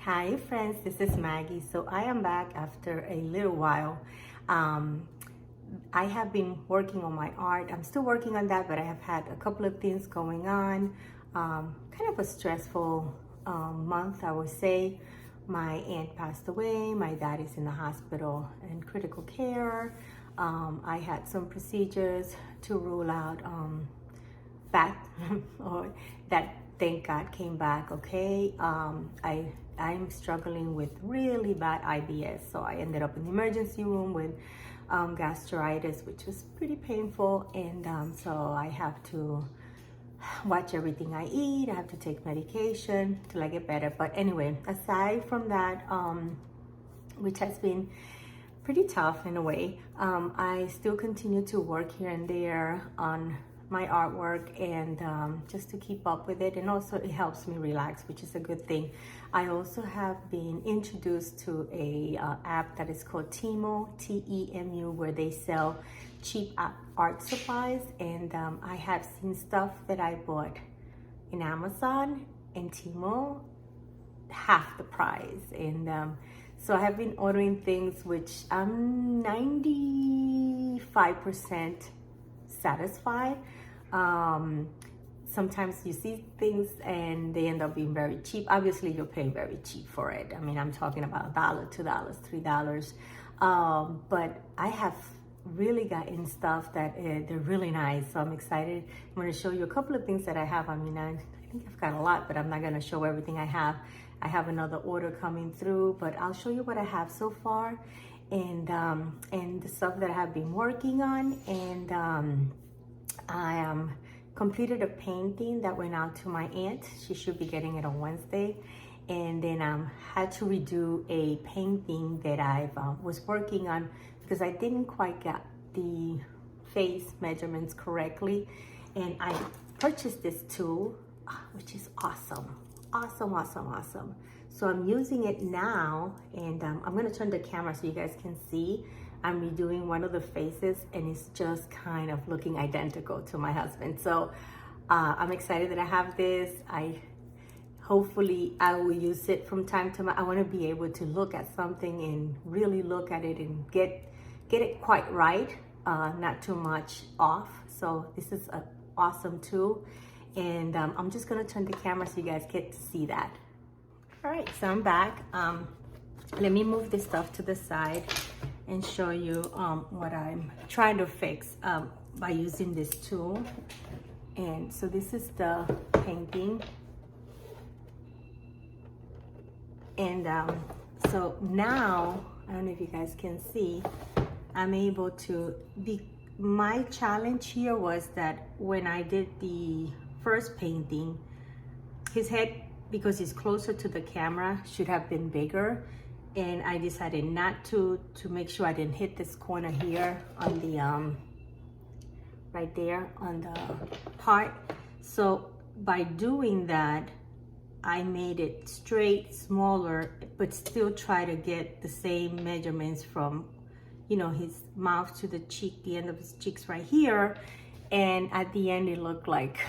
Hi friends, this is Maggie. So I am back after a little while. I have been working on my art. I'm still working on that, but I have had a couple of things going on. Kind of a stressful month, I would say. My aunt passed away. My dad is in the hospital in critical care. I had some procedures to rule out fat or that, thank God, came back okay. I'm struggling with really bad IBS, so I ended up in the emergency room with gastritis, which was pretty painful, and so I have to watch everything I eat. I have to take medication till I get better. But anyway, aside from that, which has been pretty tough in a way, I still continue to work here and there on my artwork and just to keep up with it, and also it helps me relax, which is a good thing. I also have been introduced to a app that is called Temu, T-E-M-U, where they sell cheap art supplies, and I have seen stuff that I bought in Amazon and Temu half the price, and so I have been ordering things which I'm 95% satisfied. Sometimes you see things and they end up being very cheap. Obviously, you're paying very cheap for it. I mean, I'm talking about $1, $2, $3. But I have really gotten stuff that they're really nice. So I'm excited. I'm going to show you a couple of things that I have. I mean, I think I've got a lot, but I'm not going to show everything I have. I have another order coming through, but I'll show you what I have so far, and the stuff that I have been working on. And I completed a painting that went out to my aunt. She should be getting it on Wednesday. And then had to redo a painting that I was working on because I didn't quite get the face measurements correctly. And I purchased this tool, which is awesome. Awesome. So I'm using it now, and I'm gonna turn the camera so you guys can see. I'm redoing one of the faces, and it's just kind of looking identical to my husband. So I'm excited that I have this. Hopefully I will use it from time to time. I want to be able to look at something and really look at it and get it quite right, not too much off. So this is an awesome tool, and I'm just gonna turn the camera so you guys get to see that. All right, so I'm back. Let me move this stuff to the side and show you what I'm trying to fix by using this tool. And so this is the painting, and so now I don't know if you guys can see, I'm able to my challenge here was that when I did the first painting, his head, because he's closer to the camera, should have been bigger. And I decided not to make sure I didn't hit this corner here on the right there on the part. So by doing that, I made it straight, smaller, but still try to get the same measurements from, you know, his mouth to the cheek, the end of his cheeks right here. And at the end, it looked like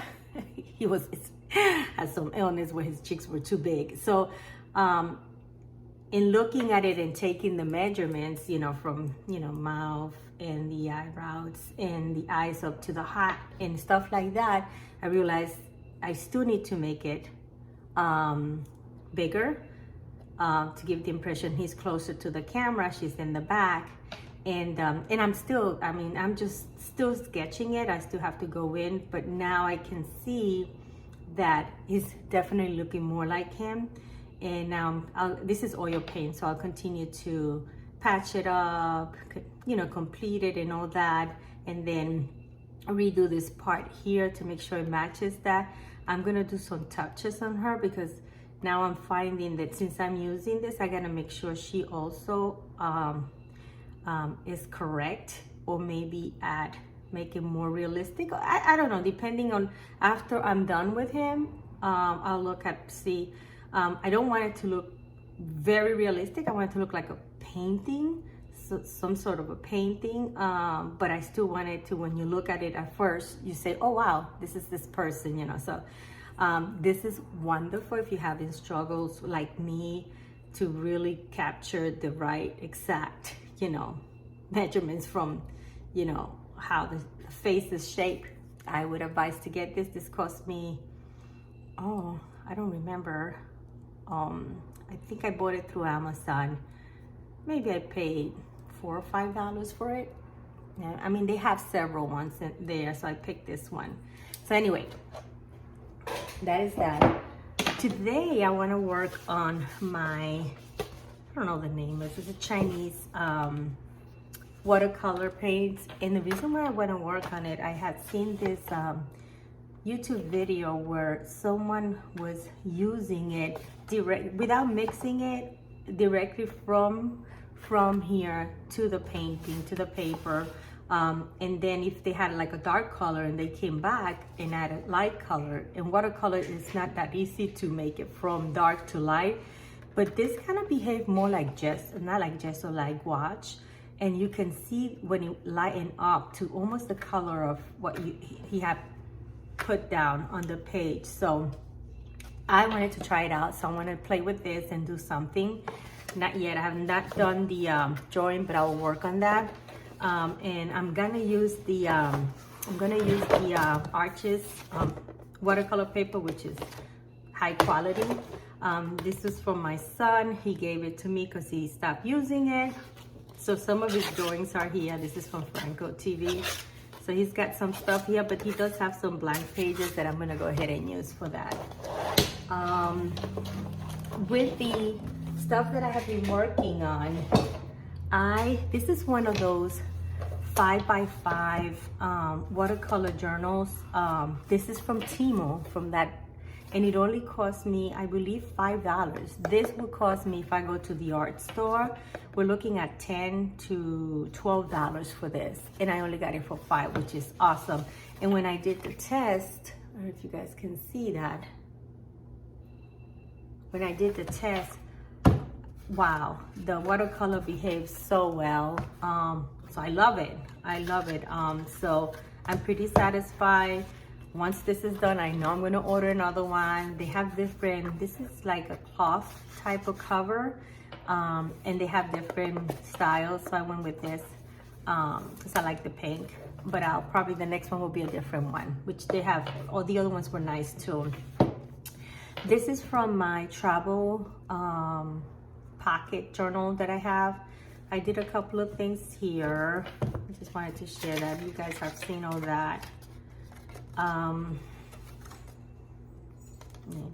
he had some illness where his cheeks were too big. So in looking at it and taking the measurements, you know, from, you know, mouth and the eyebrows and the eyes up to the heart and stuff like that, I realized I still need to make it bigger to give the impression he's closer to the camera, she's in the back. And I'm still, I mean, I'm just still sketching it. I still have to go in, but now I can see that he's definitely looking more like him. And this is oil paint, so I'll continue to patch it up, you know, complete it and all that, and then redo this part here to make sure it matches that. I'm gonna do some touches on her because now I'm finding that since I'm using this, I gotta make sure she also is correct, or maybe make it more realistic. I don't know, depending on after I'm done with him. I'll look at, see. I don't want it to look very realistic. I want it to look like a painting, so some sort of a painting, but I still want it to, when you look at it at first, you say, oh wow, this is this person, you know. So this is wonderful if you're having struggles like me to really capture the right exact, you know, measurements from, you know, how the face is shaped. I would advise to get this. This cost me, oh, I don't remember. I think I bought it through Amazon. Maybe I paid $4 or $5 for it. Yeah, I mean, they have several ones in there, so I picked this one. So anyway, that is that. Today I want to work on my, I don't know the name, it's a Chinese watercolor paints. And the reason why I want to work on it, I had seen this YouTube video where someone was using it direct without mixing it, directly from here to the painting, to the paper. And then if they had like a dark color and they came back and added light color, and watercolor is not that easy to make it from dark to light, but this kind of behaved more like gesso, not like gesso, like gouache. And you can see when it lighten up to almost the color of what he had put down on the page. So I wanted to try it out, so I want to play with this and do something. Not yet, I have not done the drawing, but I will work on that. And I'm gonna use the Arches watercolor paper, which is high quality. This is from my son. He gave it to me because he stopped using it. So some of his drawings are here. This is from Franco TV. So he's got some stuff here, but he does have some blank pages that I'm gonna go ahead and use for that. With the stuff that I have been working on, this is one of those 5x5 watercolor journals. This is from Temu, from that, and it only cost me, I believe, $5. This would cost me, if I go to the art store, we're looking at $10 to $12 for this, and I only got it for $5, which is awesome. And when I did the test, I don't know if you guys can see that. When I did the test, wow, the watercolor behaves so well. So I love it. I love it. So I'm pretty satisfied. Once this is done, I know I'm gonna order another one. They have different, this is like a cloth type of cover, and they have different styles. So I went with this because I like the pink, but I'll probably, the next one will be a different one, which they have, all the other ones were nice too. This is from my travel pocket journal that I have. I did a couple of things here. I just wanted to share that. You guys have seen all that. You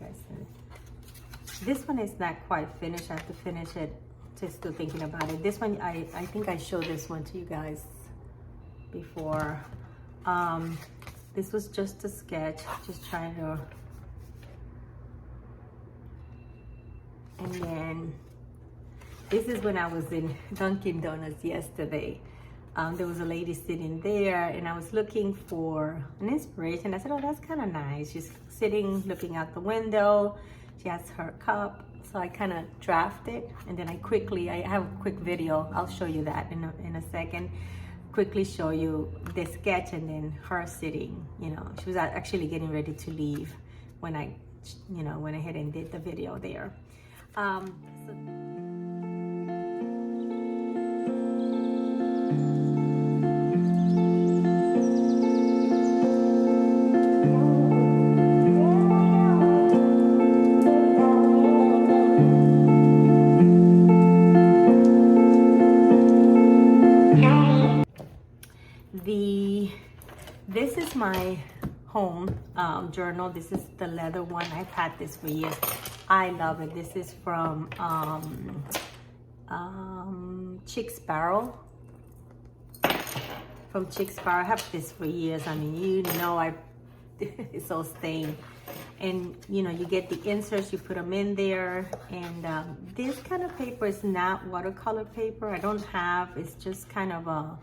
guys see. This one is not quite finished. I have to finish it. Just still thinking about it. This one, I think I showed this one to you guys before. This was just a sketch, just trying to. And then this is when I was in Dunkin' Donuts yesterday. There was a lady sitting there, and I was looking for an inspiration. I said, oh, that's kind of nice. She's sitting, looking out the window. She has her cup. So I kind of drafted, and then I have a quick video. I'll show you that in a second. Quickly show you the sketch, and then her sitting, you know, she was actually getting ready to leave when I, you know, went ahead and did the video there. This is my home journal. This is the leather one. I've had this for years. I love it. This is from Chick Sparrow. From Chick Sparrow. I have this for years. I mean, you know, it's so stained. And you know, you get the inserts, you put them in there. And this kind of paper is not watercolor paper. I don't have, it's just kind of a,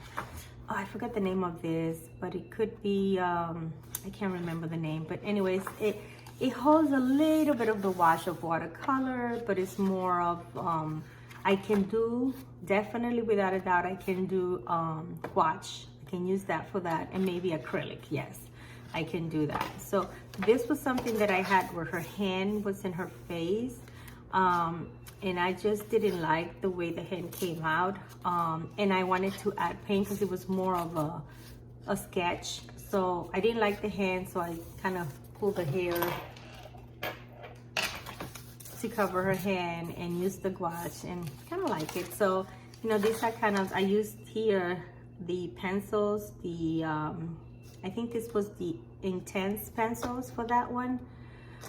oh, I forgot the name of this, but it could be, I can't remember the name. But anyways, it holds a little bit of the wash of watercolor, but it's more of, I can do, definitely without a doubt, I can do gouache. I can use that for that, and maybe acrylic, yes. I can do that. So this was something that I had where her hand was in her face. and I just didn't like the way the hand came out. And I wanted to add paint because it was more of a sketch. So I didn't like the hand, so I kind of pulled the hair to cover her hand and use the gouache, and kind of like it. So, you know, these are kind of, I used here the pencils, the I think this was the Intense pencils for that one.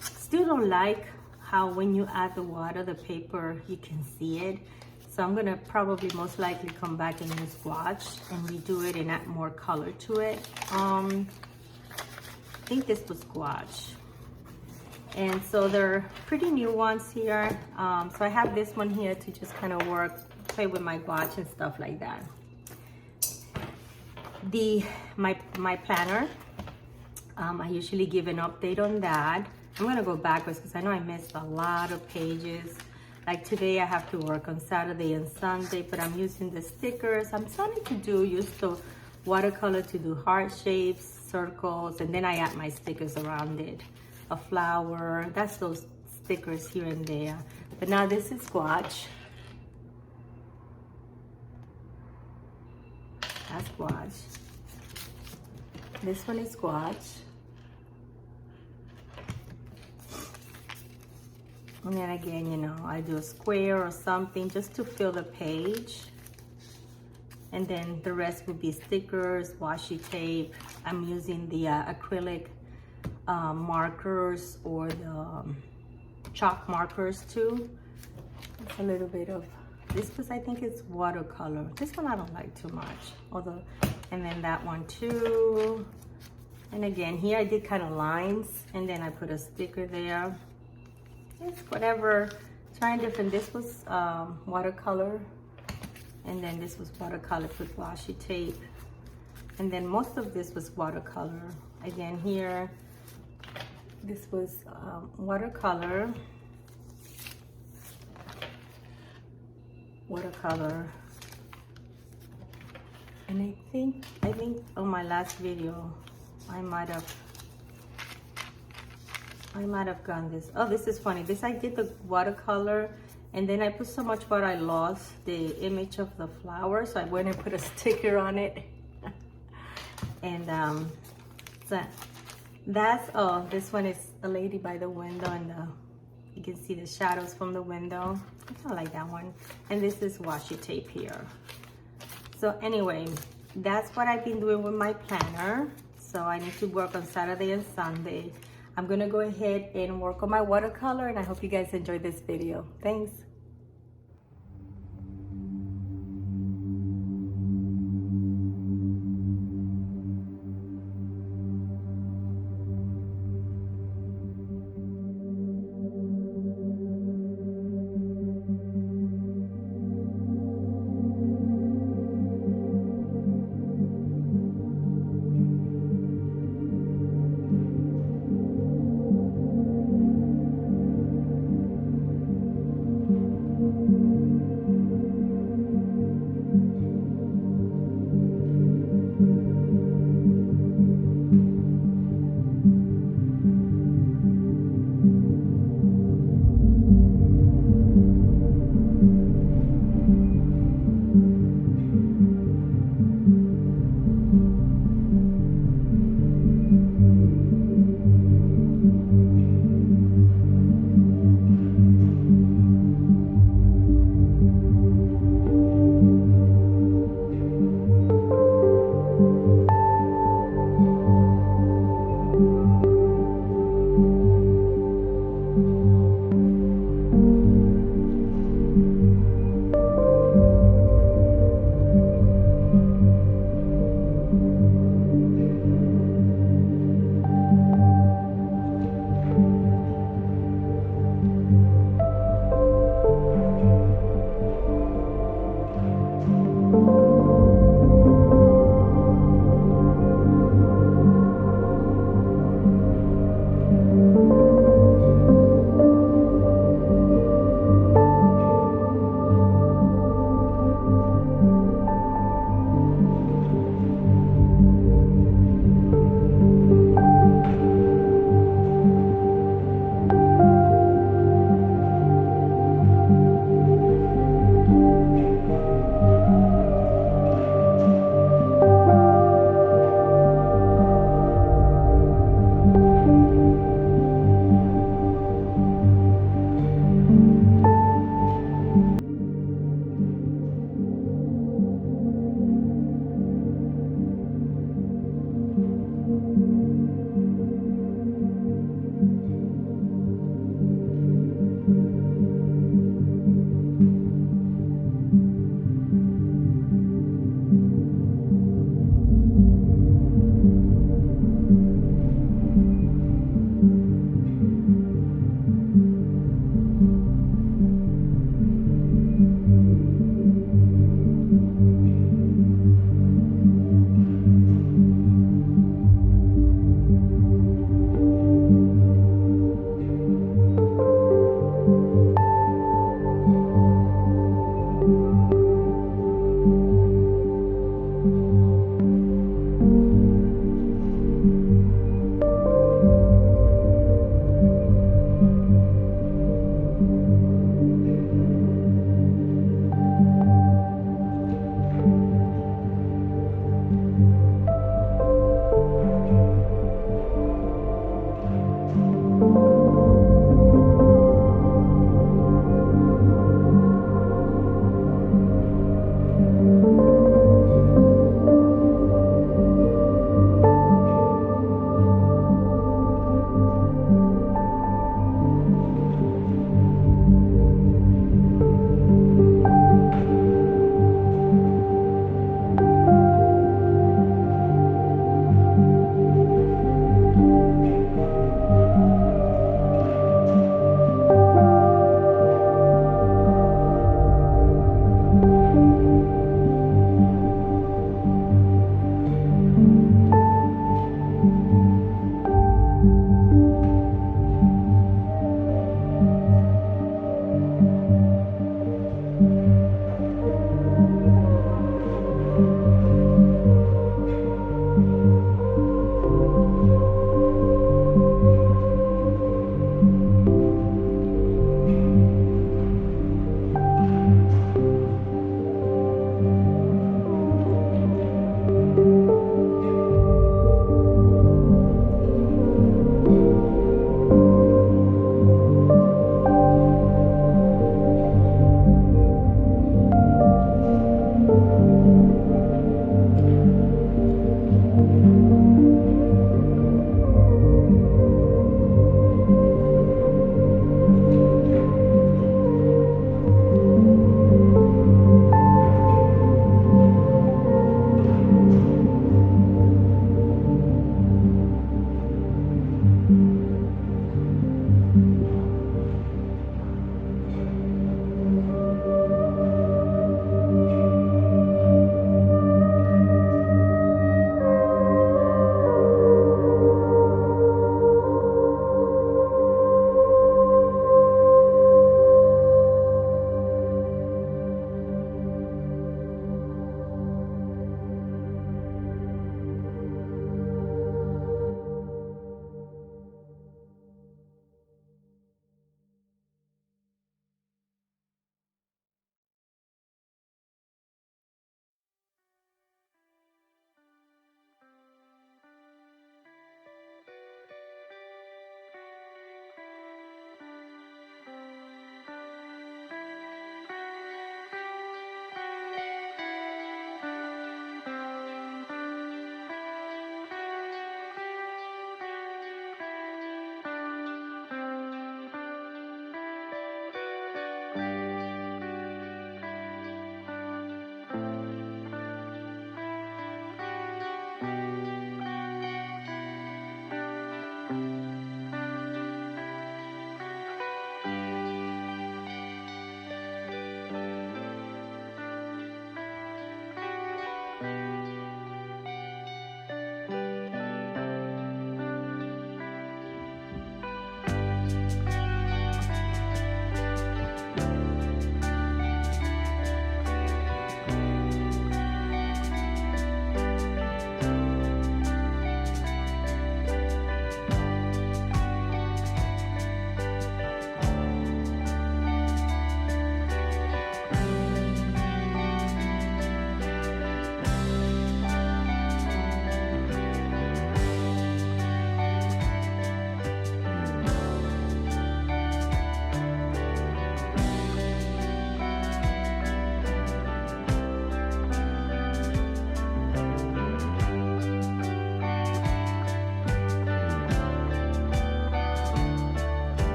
Still don't like how when you add the water, the paper, you can see it. So I'm gonna probably most likely come back and use gouache and redo it and add more color to it. I think this was gouache. And so they're pretty new ones here. So I have this one here to just kind of play with my gouache and stuff like that. My planner, I usually give an update on that. I'm gonna go backwards because I know I missed a lot of pages. Like today I have to work on Saturday and Sunday, but I'm using the stickers. I'm starting to use the watercolor to do heart shapes, circles, and then I add my stickers around it. A flower, that's those stickers here and there. But now this is gouache. That's gouache. This one is gouache. And then again, you know, I do a square or something just to fill the page. And then the rest would be stickers, washi tape. I'm using the acrylic markers or the chalk markers too. It's a little bit of this because I think it's watercolor. This one I don't like too much. Although, and then that one too. And again, here I did kind of lines, and then I put a sticker there. It's whatever, trying different. This was watercolor, and then this was watercolor with washi tape, and then most of this was watercolor. Again, here, this was watercolor, and I think on my last video, I might have gone this. Oh, this is funny. This I did the watercolor, and then I put so much water I lost the image of the flower, so I went and put a sticker on it. And so that's, oh, this one is a lady by the window, and you can see the shadows from the window. I kind of like that one. And this is washi tape here. So anyway, that's what I've been doing with my planner. So I need to work on Saturday and Sunday. I'm gonna go ahead and work on my watercolor, and I hope you guys enjoyed this video. Thanks.